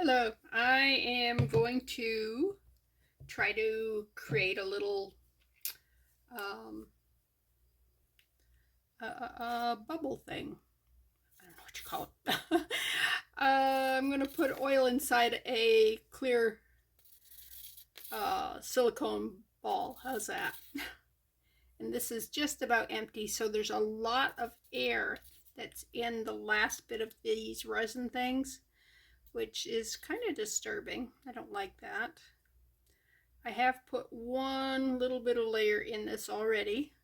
Hello, I am going to try to create a little bubble thing. I don't know what you call it. I'm going to put oil inside a clear silicone ball. How's that? And this is just about empty, so there's a lot of air that's in the last bit of these resin things, which is kind of disturbing. I don't like that. I have put one little bit of layer in this already.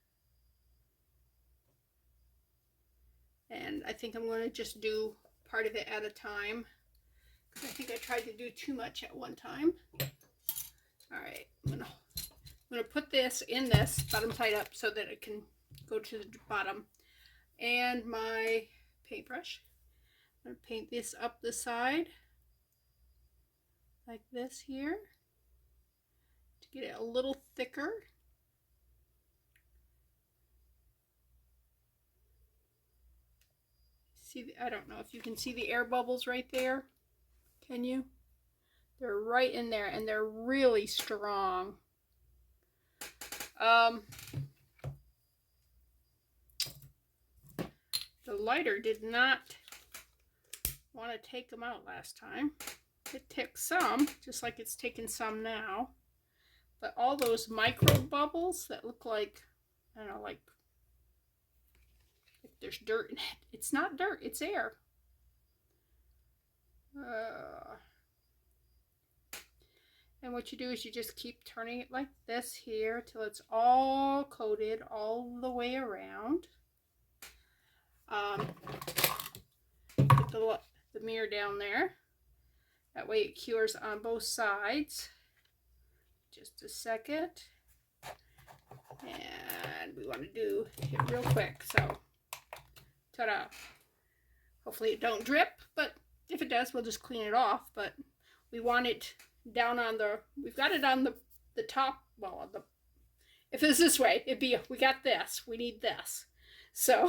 And I think I'm going to just do part of it at a time, because I think I tried to do too much at one time. All right, I'm going to put this in this bottom side up so that it can go to the bottom. And my paintbrush. I'm going to paint this up the side like this here to get it a little thicker. See, I don't know if you can see the air bubbles right there. Can you? They're right in there, and they're really strong. The lighter did not want to take them out last time. It took some, just like it's taking some now. But all those micro bubbles that look like, I don't know, like there's dirt in it. It's not dirt, it's air. And what you do is you just keep turning it like this here till it's all coated all the way around. Put the mirror down there. That way it cures on both sides. Just a second. And we want to do it real quick. So, ta-da. Hopefully it don't drip, but if it does, we'll just clean it off. But we want it down on the, we've got it on the top, well, if it's this way, it'd be, we got this, we need this. So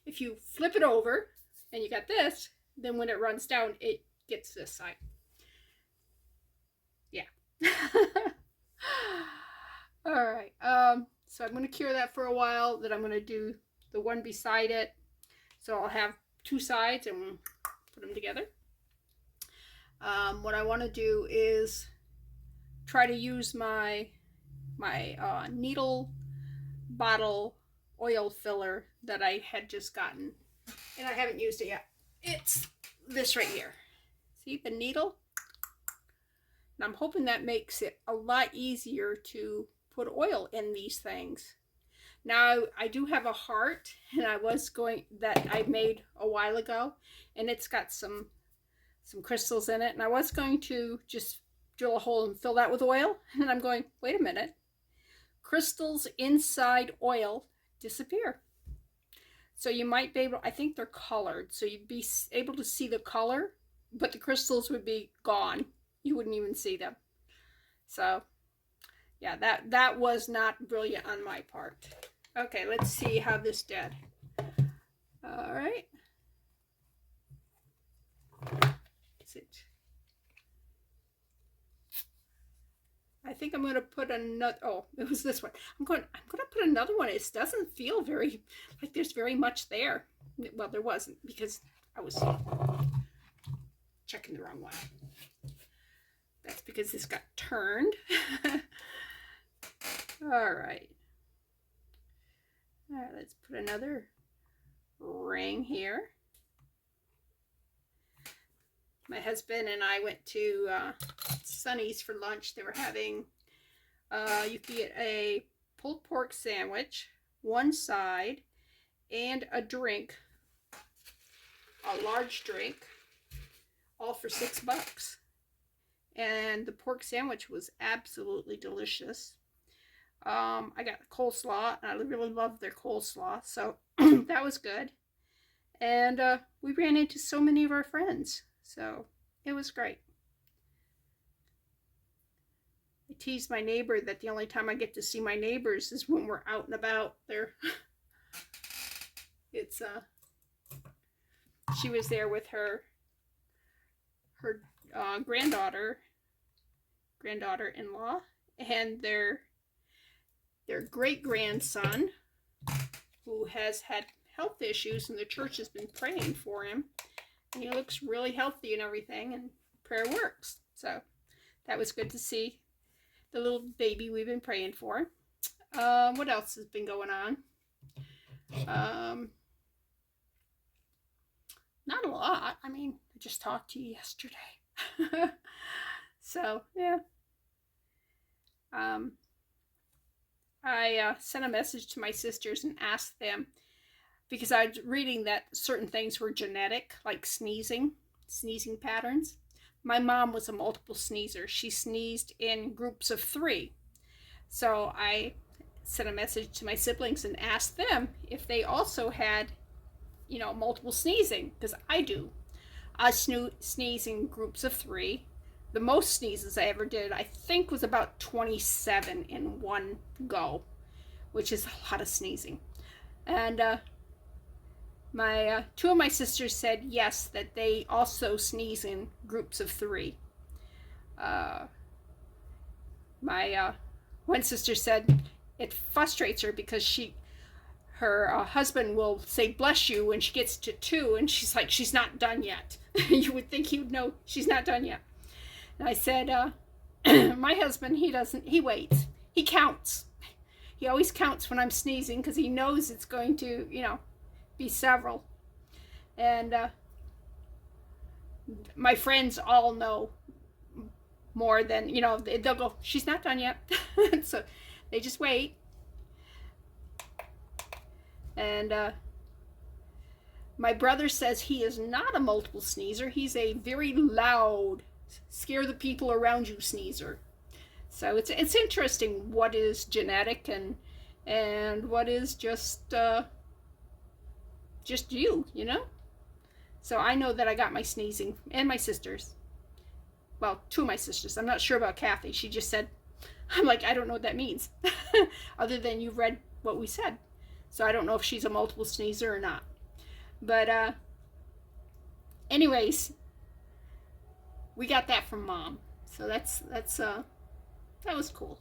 if you flip it over and you got this, then when it runs down, it gets this side. Yeah. All right. So I'm going to cure that for a while. Then I'm going to do the one beside it. So I'll have two sides and put them together. What I want to do is try to use my needle bottle oil filler that I had just gotten, and I haven't used it yet. It's this right here. See the needle? And I'm hoping that makes it a lot easier to put oil in these things. Now I do have a heart, and that I made a while ago, and it's got some crystals in it, and I was going to just drill a hole and fill that with oil, and I'm going, wait a minute, crystals inside oil disappear. So you might be able, I think they're colored, so you'd be able to see the color, but the crystals would be gone. You wouldn't even see them. So yeah, that was not brilliant on my part. Okay, let's see how this did. All right. I think I'm going to put another, oh, it was this one. I'm going to put another one. It doesn't feel very, like there's very much there. Well, there wasn't, because I was checking the wrong one. That's because this got turned. All right. All right, let's put another ring here. My husband and I went to Sonny's for lunch. They were having, you could get a pulled pork sandwich, one side, and a drink, a large drink, all for $6. And the pork sandwich was absolutely delicious. I got coleslaw, and I really love their coleslaw, so that was good. And we ran into so many of our friends. So it was great. I teased my neighbor that the only time I get to see my neighbors is when we're out and about. She was there with her granddaughter-in-law, and their great-grandson, who has had health issues, and the church has been praying for him. And he looks really healthy and everything, and prayer works. So that was good to see the little baby we've been praying for. What else has been going on? Not a lot. I mean, I just talked to you yesterday. So, yeah. I sent a message to my sisters and asked them, because I was reading that certain things were genetic, like sneezing patterns. My mom was a multiple sneezer. She sneezed in groups of 3. So I sent a message to my siblings and asked them if they also had, multiple sneezing, because I do. I sneeze in groups of 3. The most sneezes I ever did, I think, was about 27 in one go, which is a lot of sneezing. And my 2 of my sisters said yes, that they also sneeze in groups of 3. My one sister said it frustrates her because her husband will say bless you when she gets to 2, and she's like, she's not done yet. You would think he would know she's not done yet. And I said, my husband, he waits. He counts. He always counts when I'm sneezing because he knows it's going to, be several. And my friends all know more than, they'll go, she's not done yet. So they just wait. And my brother says he is not a multiple sneezer. He's a very loud, scare the people around you sneezer. So it's interesting what is genetic and what is just you, So I know that I got my sneezing, and my sisters. Well, 2 of my sisters. I'm not sure about Kathy. She just said, I'm like, I don't know what that means. Other than you read what we said. So I don't know if she's a multiple sneezer or not. But anyways, we got that from Mom. So that was cool.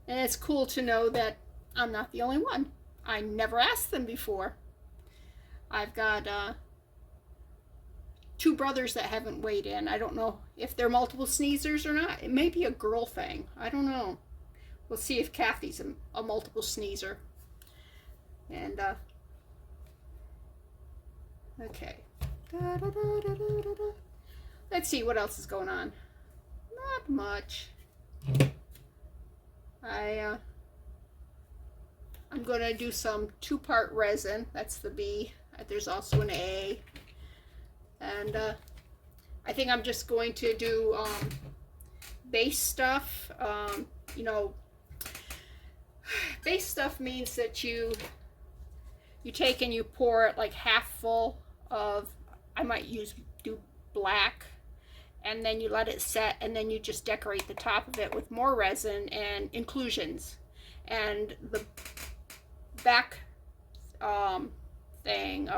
And it's cool to know that I'm not the only one. I never asked them before. I've got 2 brothers that haven't weighed in. I don't know if they're multiple sneezers or not. It may be a girl thing. I don't know. We'll see if Kathy's a multiple sneezer. And okay. Let's see what else is going on. Not much. I'm going to do some 2-part resin. That's the B. There's also an A. And I think I'm just going to do base stuff. Base stuff means that you take and you pour it like half full of, I might do black, and then you let it set, and then you just decorate the top of it with more resin and inclusions. And the back thing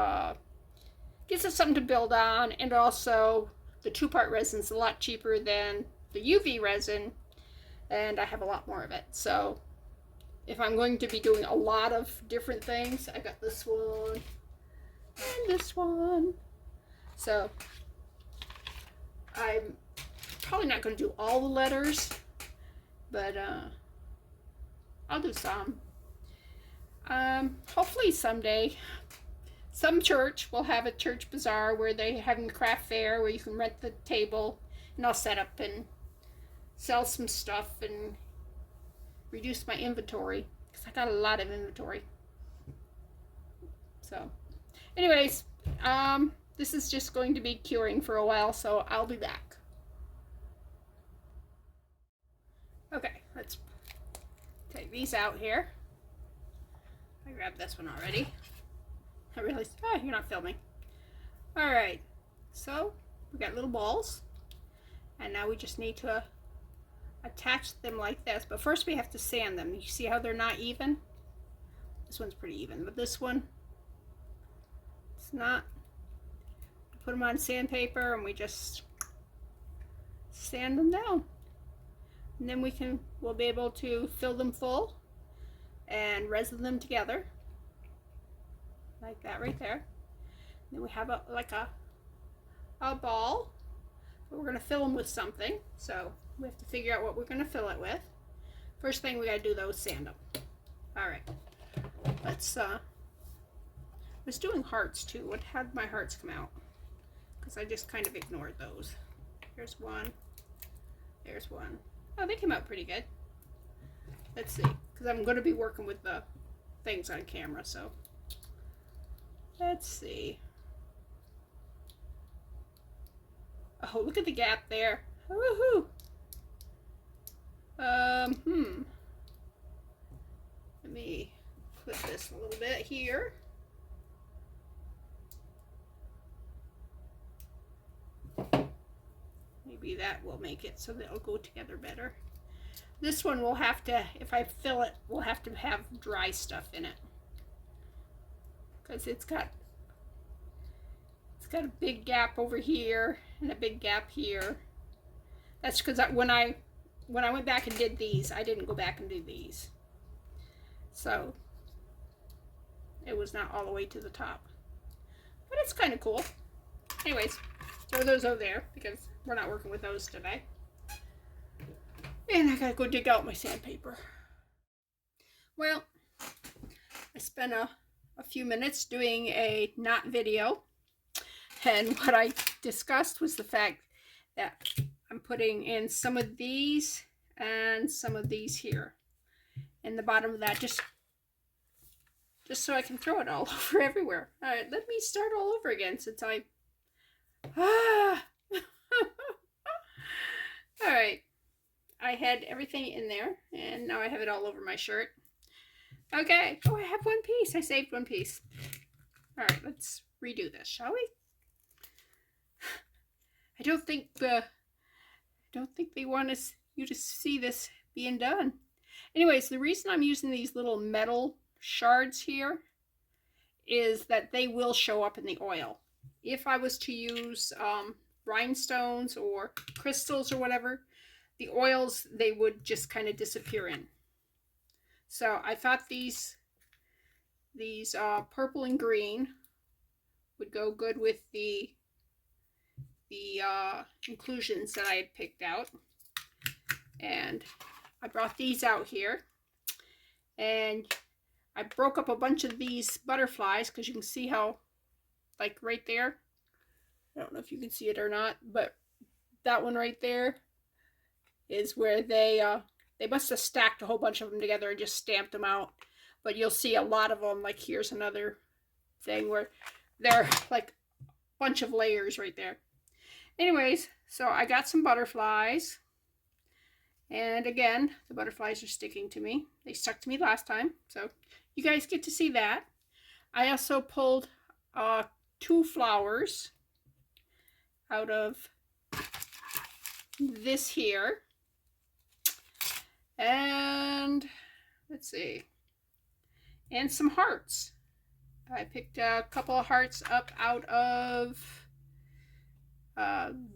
gives us something to build on, and also the 2-part resin is a lot cheaper than the UV resin, and I have a lot more of it. So if I'm going to be doing a lot of different things, I got this one and this one. So I'm probably not going to do all the letters, but I'll do some. Hopefully someday some church will have a church bazaar where they're having a craft fair where you can rent the table, and I'll set up and sell some stuff and reduce my inventory, because I got a lot of inventory. So anyways, this is just going to be curing for a while, so I'll be back. Okay, let's take these out here. I grabbed this one already. I realized, you're not filming. Alright, so we got little balls, and now we just need to attach them like this. But first we have to sand them. You see how they're not even? This one's pretty even, but this one, it's not. Put them on sandpaper, and we just sand them down. And then we'll be able to fill them full and resin them together. Like that right there. Then we have like a ball. But we're going to fill them with something. So we have to figure out what we're going to fill it with. First thing we got to do though is sand them. Alright. Let's I was doing hearts too. How'd my hearts come out? Because I just kind of ignored those. Here's one. There's one. Oh, they came out pretty good. Let's see. Because I'm going to be working with the things on camera, so. Let's see. Oh, look at the gap there. Woohoo! Let me put this a little bit here. Maybe that will make it so that it'll go together better. This one will have to, if I fill it, we'll have to have dry stuff in it. Because it's got a big gap over here and a big gap here. That's because when I went back and did these, I didn't go back and do these. So it was not all the way to the top. But it's kind of cool. Anyways, throw those over there because we're not working with those today. And I gotta go dig out my sandpaper. Well, I spent a few minutes doing a not video. And what I discussed was the fact that I'm putting in some of these and some of these here in the bottom of that, just so I can throw it all over everywhere. All right, let me start all over again since I all right, I had everything in there and now I have it all over my shirt. Okay, oh, I have one piece. I saved one piece. All right, let's redo this, shall we? I don't think they want you to see this being done. Anyways, the reason I'm using these little metal shards here is that they will show up in the oil. If I was to use rhinestones or crystals or whatever, the oils, they would just kind of disappear in. So I thought these purple and green would go good with the inclusions that I had picked out. And I brought these out here. And I broke up a bunch of these butterflies because you can see how, like right there, I don't know if you can see it or not, but that one right there is where they must have stacked a whole bunch of them together and just stamped them out. But you'll see a lot of them, like here's another thing where they're like a bunch of layers right there. Anyways, so I got some butterflies. And again, the butterflies are sticking to me. They stuck to me last time, so you guys get to see that. I also pulled 2 flowers out of this here. And let's see. And some hearts. I picked a couple of hearts up out of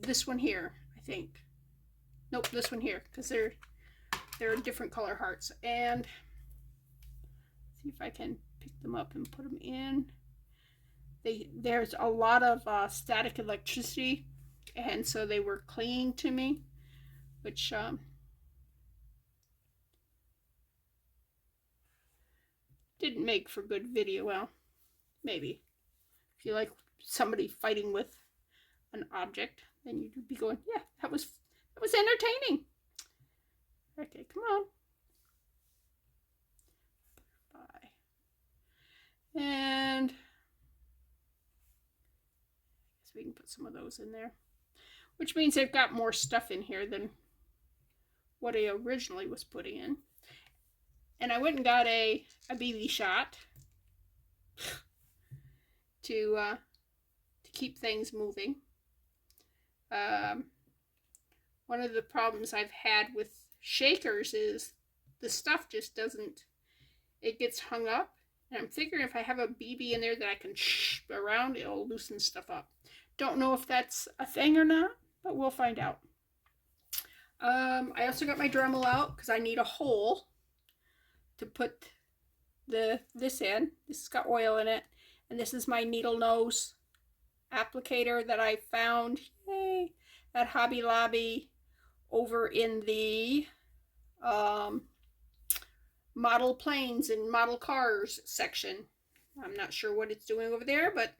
this one here, I think. Nope, this one here, because they're different color hearts. And see if I can pick them up and put them in. There's a lot of static electricity, and so they were clinging to me, which didn't make for good video. Well, maybe if you like somebody fighting with an object, then you'd be going, yeah, that was entertaining. Okay, come on. Bye. And I guess we can put some of those in there, which means they've got more stuff in here than what I originally was putting in. And I went and got a BB shot to keep things moving. One of the problems I've had with shakers is the stuff just doesn't, it gets hung up. And I'm figuring if I have a BB in there that I can shh around, it'll loosen stuff up. Don't know if that's a thing or not, but we'll find out. I also got my Dremel out because I need a hole to put this in. This has got oil in it, and this is my needle nose applicator that I found, yay, at Hobby Lobby over in the model planes and model cars section. I'm not sure what it's doing over there, but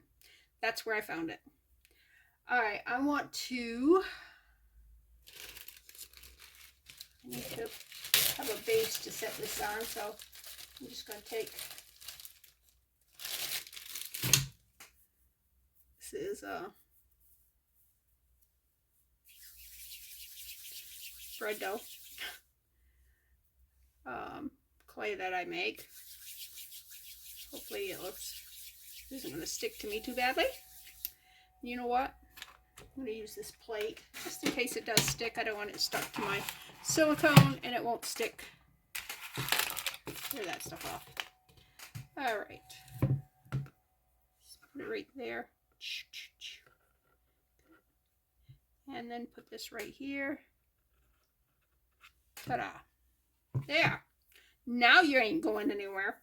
that's where I found it. All right, I need to have a base to set this on, so I'm just going to take, this is bread dough, clay that I make. Hopefully it isn't going to stick to me too badly. You know what? I'm going to use this plate just in case it does stick. I don't want it stuck to my silicone and it won't stick. Clear that stuff off. All right. Just put it right there. And then put this right here. Ta-da. There. Now you ain't going anywhere.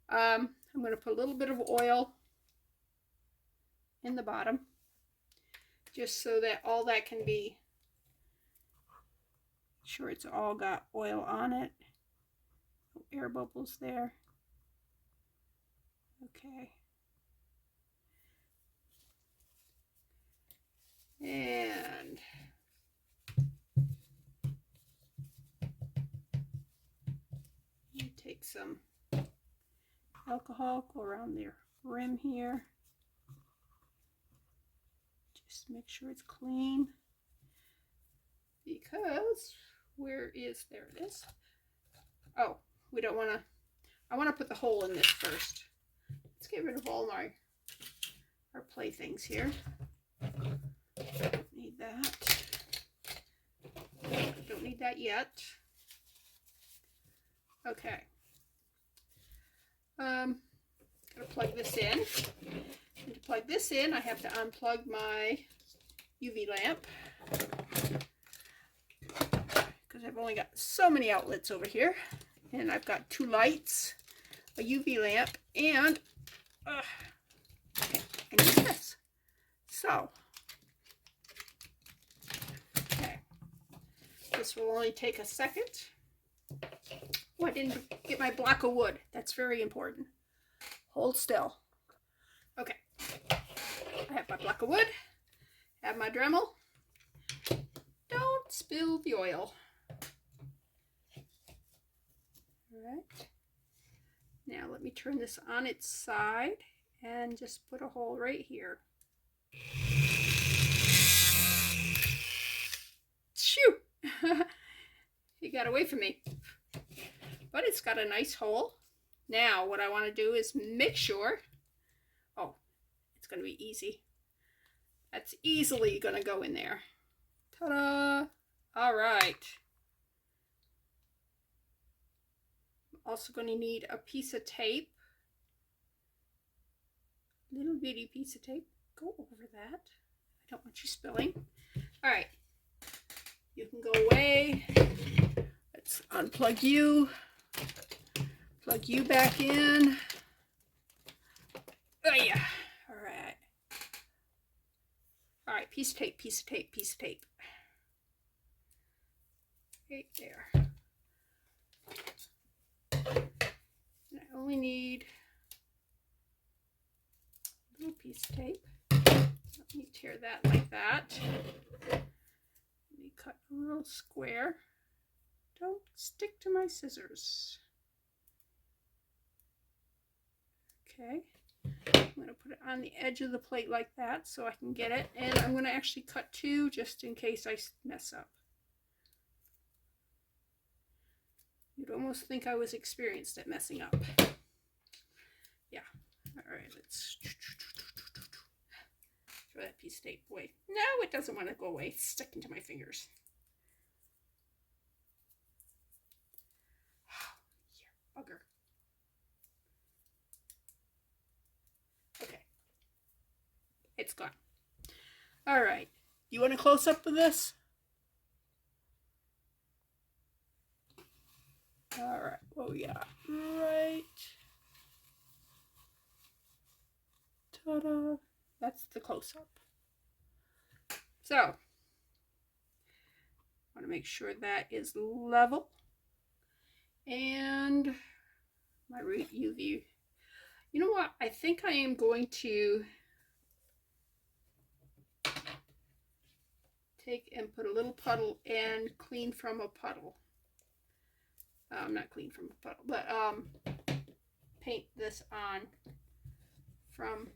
I'm going to put a little bit of oil in the bottom, just so that all that can be sure it's all got oil on it. No air bubbles there. Okay. And you take some alcohol, go around the rim here. Just make sure it's clean, because there it is. Oh, we don't want to, I want to put the hole in this first. Let's get rid of all our playthings here. Don't need that. Don't need that yet. Okay. Gotta plug this in. And to plug this in, I have to unplug my UV lamp, because I've only got so many outlets over here, and I've got 2 lights, a UV lamp, and okay, I need this. So, okay, this will only take a second. Oh, I didn't get my block of wood. That's very important. Hold still. Okay, I have my block of wood, have my Dremel. Don't spill the oil. All right. Now let me turn this on its side and just put a hole right here. Shoo! It got away from me. But it's got a nice hole. Now what I want to do is make sure, oh, it's going to be easy. That's easily going to go in there. Ta-da! All right. I'm also going to need a piece of tape. Little bitty piece of tape. Go over that. I don't want you spilling. All right. You can go away. Let's unplug you. Plug you back in. Oh yeah. All right. All right. Piece of tape, piece of tape, piece of tape. Right there. And I only need a little piece of tape. Let me tear that like that. Let me cut a little square. Don't stick to my scissors. Okay. I'm going to put it on the edge of the plate like that so I can get it. And I'm going to actually cut 2 just in case I mess up. You'd almost think I was experienced at messing up. Yeah. All right, let's throw that piece of tape away. No, it doesn't want to go away. It's sticking to my fingers. Here, bugger. Okay. It's gone. All right. You want a close-up of this? Oh yeah, right. Ta-da. That's the close-up. So, I want to make sure that is level. And my UV. You know what? I think I am going to take and put a little puddle and clean from a puddle. Not clean from a puddle, but paint this on from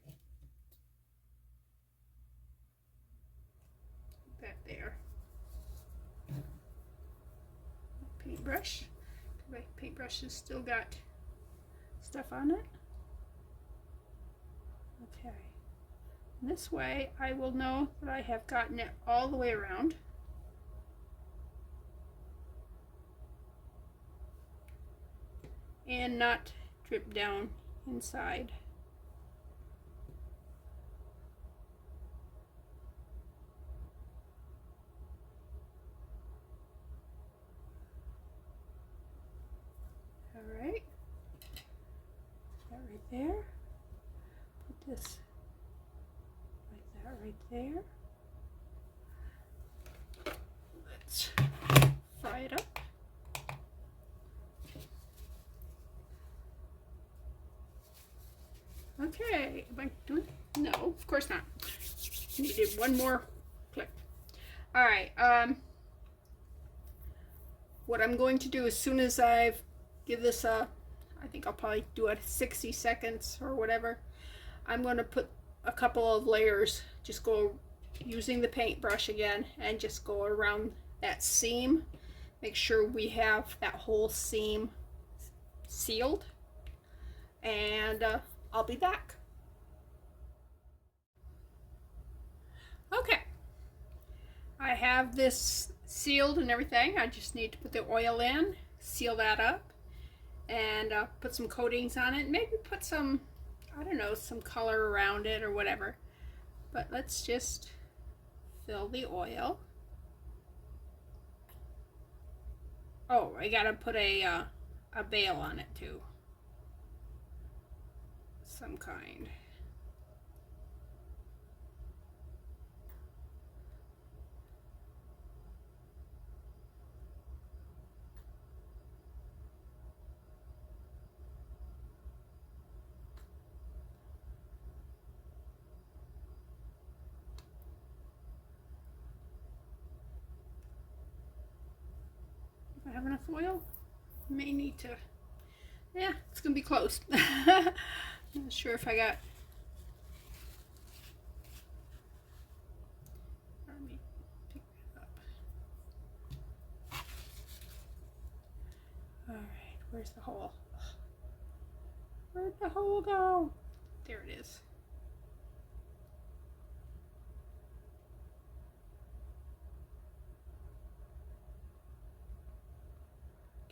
that there. Paintbrush. My paintbrush has still got stuff on it. Okay. And this way I will know that I have gotten it all the way around. And not drip down inside. All right. That right there. Put this like that right there. Let's fry it up. Okay, am I doing? No, of course not. Needed one more click. All right. What I'm going to do as soon as I've give this a, I think I'll probably do it 60 seconds or whatever. I'm going to put a couple of layers. Just go using the paintbrush again and just go around that seam. Make sure we have that whole seam sealed. And I'll be back. Okay, I have this sealed and everything. I just need to put the oil in, seal that up, and put some coatings on it. Maybe put some, I don't know, some color around it or whatever. But let's just fill the oil. Oh, I gotta put a bail on it too. Some kind. If I have enough oil, may need to, yeah, it's gonna be close. Not sure if I got, let me pick that up. All right, where's the hole? Where'd the hole go? There it is.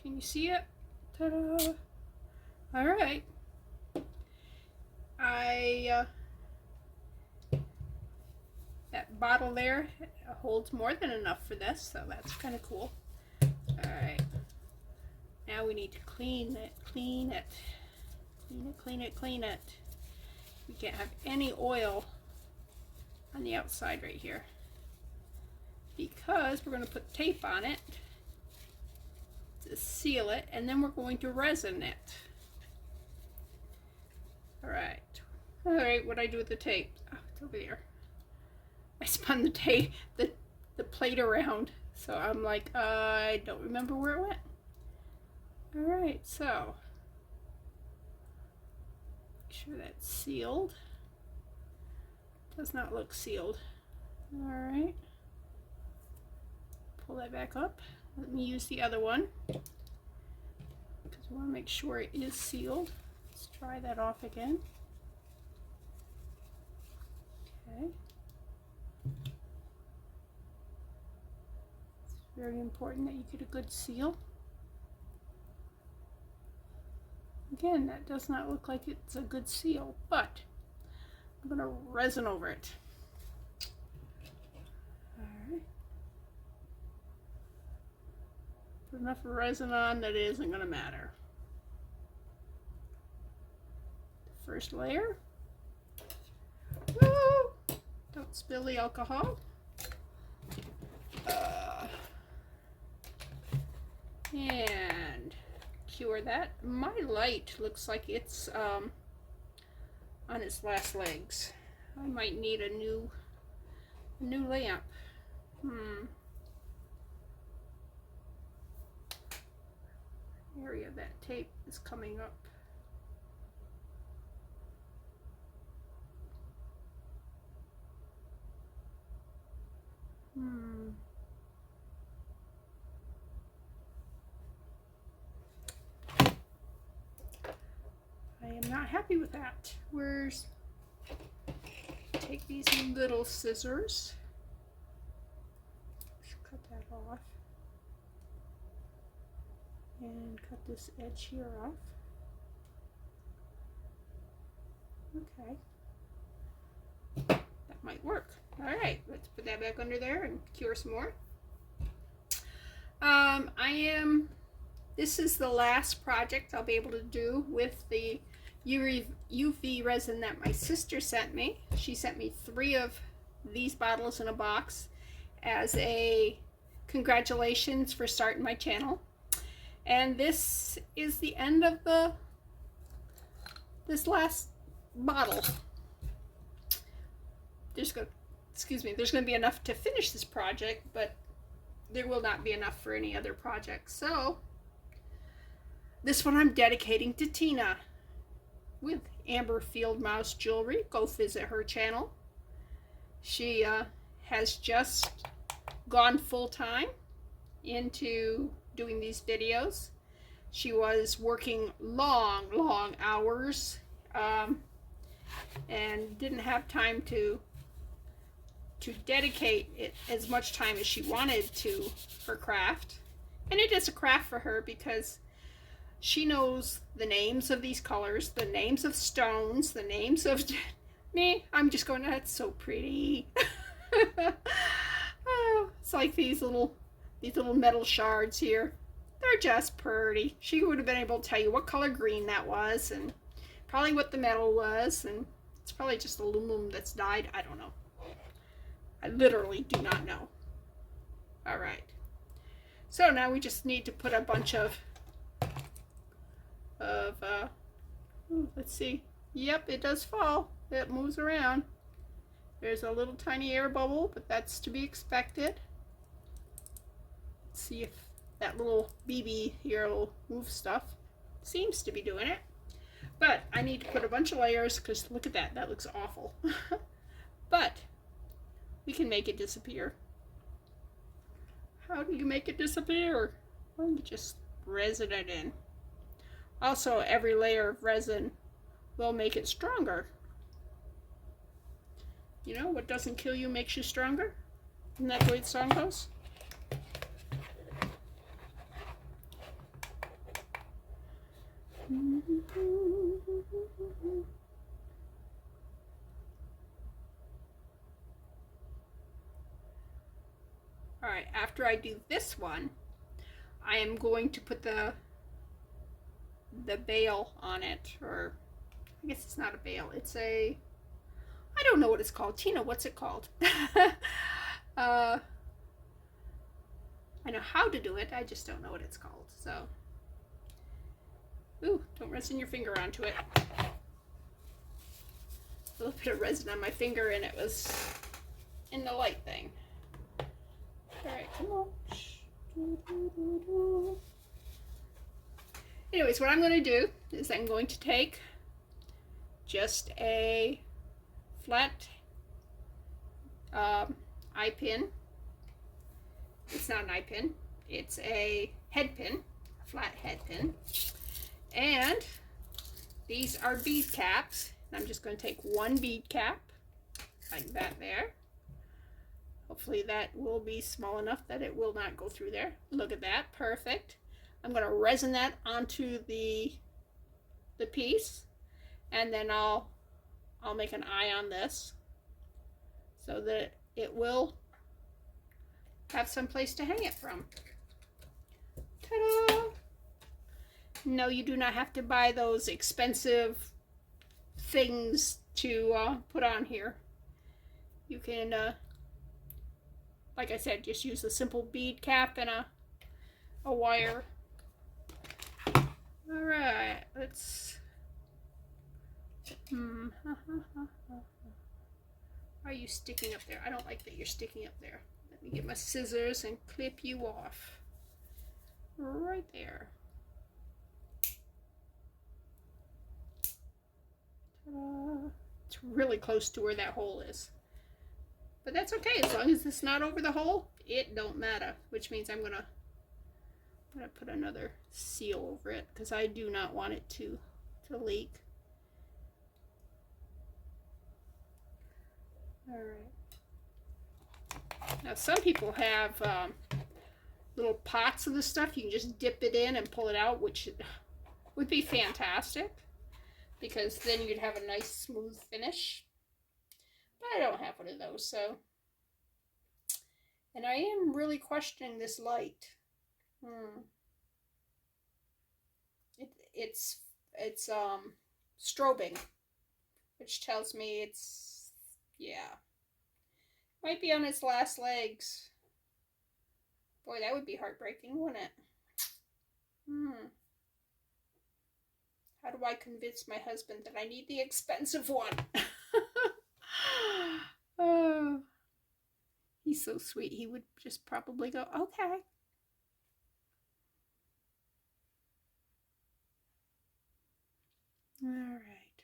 Can you see it? Ta-da! All right. That bottle there holds more than enough for this, so that's kind of cool. All right. Now we need to clean it, clean it, clean it, clean it, clean it. We can't have any oil on the outside right here because we're going to put tape on it to seal it, and then we're going to resin it. All right, what do I do with the tape? Oh, it's over there. I spun the tape, the plate around, so I'm like, I don't remember where it went. All right, so make sure that's sealed. Does not look sealed. All right, pull that back up. Let me use the other one because we want to make sure it is sealed. Let's try that off again. Okay. It's very important that you get a good seal. Again, that does not look like it's a good seal, but I'm going to resin over it. Alright. Put enough resin on that it isn't going to matter. first layer. Woo! Don't spill the alcohol. And cure that. My light looks like it's on its last legs. I might need a new lamp. Area of that tape is coming up. I am not happy with that. Take these little scissors. Just cut that off. And cut this edge here off. Okay. That might work. Alright, let's put that back under there and cure some more. This is the last project I'll be able to do with the UV resin that my sister sent me. She sent me 3 of these bottles in a box as a congratulations for starting my channel. And this is the end of this last bottle. There's going to be enough to finish this project, but there will not be enough for any other projects. So this one I'm dedicating to Tina with Amber Field Mouse Jewelry. Go visit her channel. She has just gone full-time into doing these videos. She was working long hours and didn't have time to dedicate it as much time as she wanted to her craft. And it is a craft for her because she knows the names of these colors, the names of stones, the names of me. I'm just going, that's so pretty. Oh, it's like these little metal shards here. They're just pretty. She would have been able to tell you what color green that was and probably what the metal was, and it's probably just aluminum that's dyed. I don't know. I literally do not know. All right. So now we just need to put a bunch of let's see. Yep, it does fall. It moves around. There's a little tiny air bubble, but that's to be expected. Let's see if that little BB here will move stuff. Seems to be doing it. But I need to put a bunch of layers because look at that. That looks awful. But we can make it disappear. How do you make it disappear? Well, you just resin it in. Also, every layer of resin will make it stronger. You know, what doesn't kill you makes you stronger. Isn't that the way the song goes? Alright, after I do this one, I am going to put the bale on it, or I guess it's not a bale, it's a, I don't know what it's called. Tina, what's it called? I know how to do it, I just don't know what it's called. So, ooh, don't resin your finger onto it. A little bit of resin on my finger and it was in the light thing. Alright, come on. Anyways, what I'm going to do is I'm going to take just a flat eye pin. It's not an eye pin, it's a head pin, a flat head pin. And these are bead caps. I'm just going to take one bead cap, like that there. Hopefully that will be small enough that it will not go through there. Look at that, perfect. I'm going to resin that onto the piece, and then I'll make an eye on this so that it will have some place to hang it from. Ta-da! No, you do not have to buy those expensive things to put on here. You can, like I said, just use a simple bead cap and a wire. Alright, let's... Why are you sticking up there? I don't like that you're sticking up there. Let me get my scissors and clip you off. Right there. Ta-da. It's really close to where that hole is. But that's okay, as long as it's not over the hole, it don't matter. Which means I'm gonna put another seal over it because I do not want it to leak. Alright. Now some people have little pots of this stuff. You can just dip it in and pull it out, which would be fantastic because then you'd have a nice smooth finish. But I don't have one of those, so. And I am really questioning this light. It's strobing, which tells me it's, yeah, might be on its last legs. Boy, that would be heartbreaking, wouldn't it? How do I convince my husband that I need the expensive one? Oh, he's so sweet. He would just probably go, okay. All right.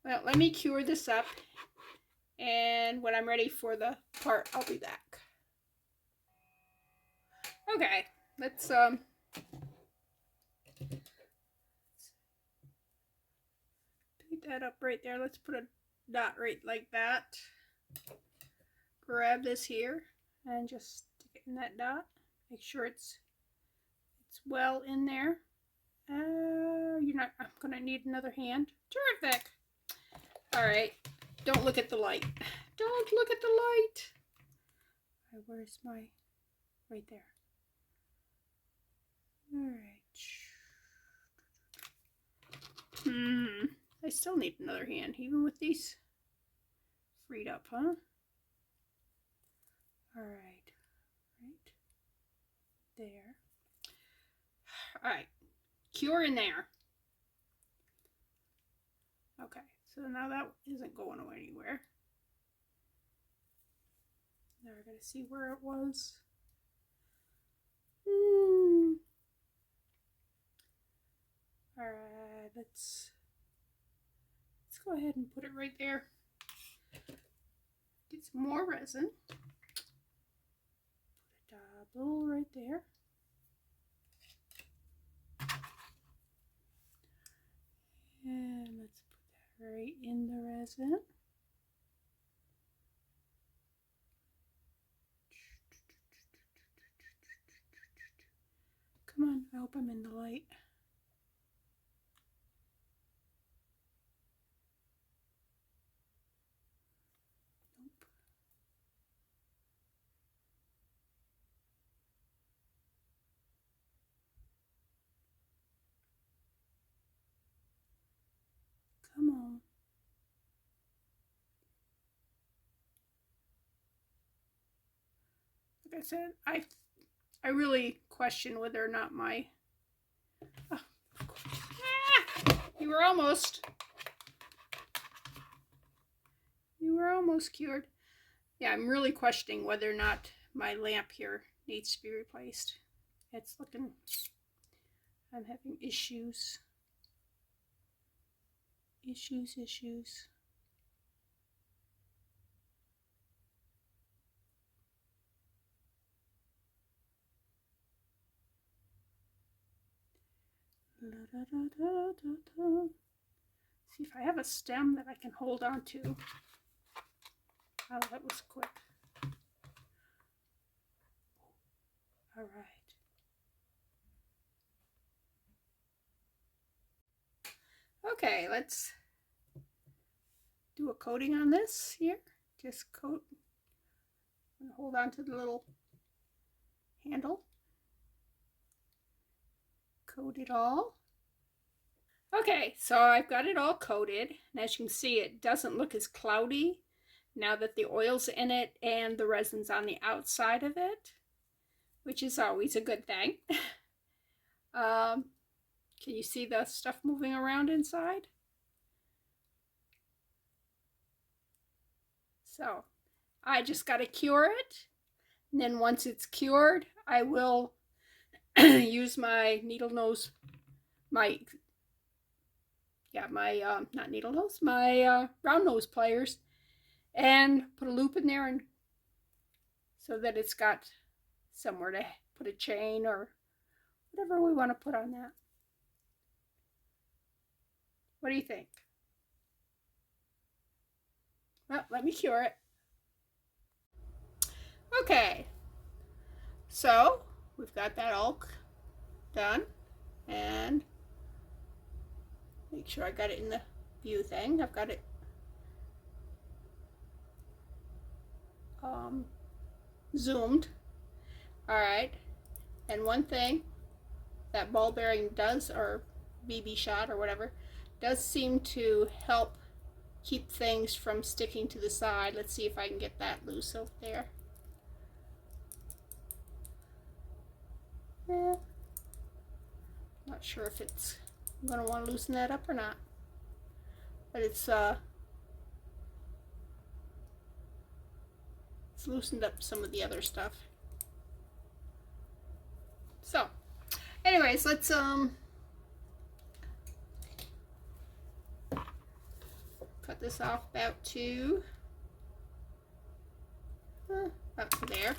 Well, let me cure this up. And when I'm ready for the part, I'll be back. Okay, let's pick that up right there. Let's put a dot right like that. Grab this here and just stick it in that dot. Make sure it's well in there. I'm gonna need another hand. Terrific. All right. Don't look at the light. Don't look at the light. Where's my, right there. All right. I still need another hand, even with these freed up, huh? All right. Right there. All right. Cure in there. Okay. So now that isn't going anywhere. Now we're going to see where it was. All right, let's go ahead and put it right there. Get some more resin. Put a bobble right there. And let's put that right in the resin. Come on, I hope I'm in the light. Nope. Come on. Like I said, I really question whether or not my... Oh, of course. You were almost. You were almost cured. Yeah, I'm really questioning whether or not my lamp here needs to be replaced. It's looking... I'm having issues. Issues. See if I have a stem that I can hold on to. Oh, that was quick. All right. Okay, let's do a coating on this here. Just coat and hold on to the little handle. Coat it all. Okay, so I've got it all coated, and as you can see, it doesn't look as cloudy now that the oil's in it and the resin's on the outside of it, which is always a good thing. Can you see the stuff moving around inside? So I just got to cure it, and then once it's cured, I will use my needle nose, my not needle nose, my round nose pliers, and put a loop in there, and so that it's got somewhere to put a chain or whatever we want to put on that. What do you think? Well, let me cure it. Okay, so we've got that all done, and make sure I got it in the view thing. I've got it zoomed. All right, and one thing that ball bearing does, or BB shot or whatever, does seem to help keep things from sticking to the side. Let's see if I can get that loose over there. Not sure if it's, I'm going to want to loosen that up or not, but it's loosened up some of the other stuff. So anyways, let's cut this off about to there.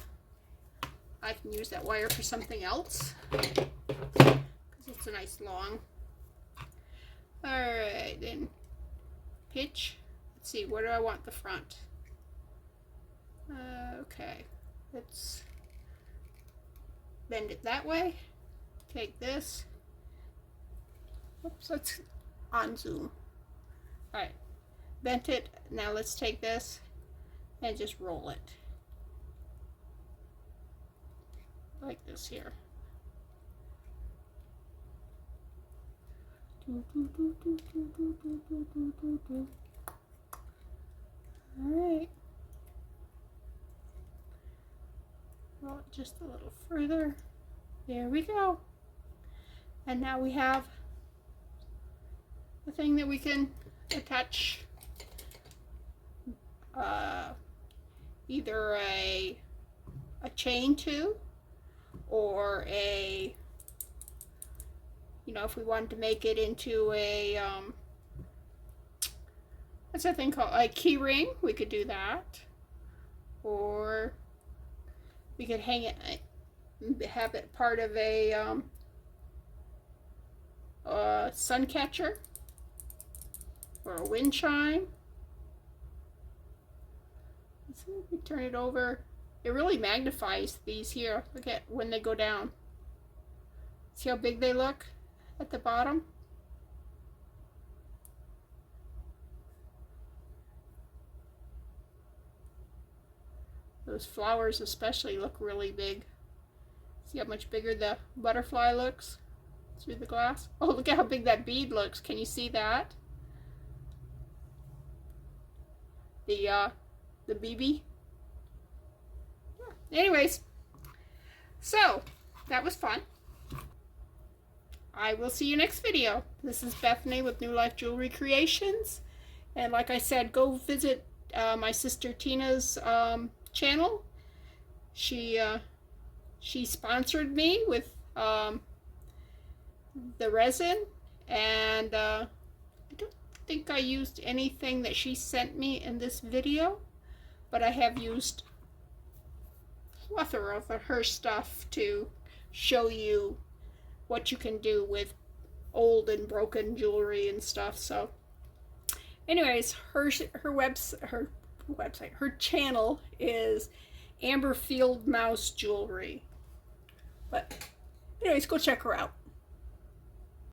I can use that wire for something else because it's a nice long. All right, then pitch. Let's see, where do I want the front? Okay, let's bend it that way. Take this. Oops, let's on zoom. All right, bent it. Now let's take this and just roll it like this here. All right. Roll it just a little further. There we go. And now we have the thing that we can attach either a chain to, or a, you know, if we wanted to make it into a what's that thing called, a key ring, we could do that, or we could hang it, have it part of a sun catcher or a wind chime. Let's see if we turn it over. It really magnifies these here. Look at when they go down. See how big they look at the bottom? Those flowers especially look really big. See how much bigger the butterfly looks through the glass? Oh, look at how big that bead looks. Can you see that? The BB. Anyways, so that was fun. I will see you next video. This is Bethany with New Life Jewelry Creations, and like I said, go visit my sister Tina's channel. She sponsored me with the resin, and I don't think I used anything that she sent me in this video, but I have used a plethora of her stuff to show you what you can do with old and broken jewelry and stuff. So anyways, her channel is Amber Field Mouse Jewelry. But anyways, go check her out.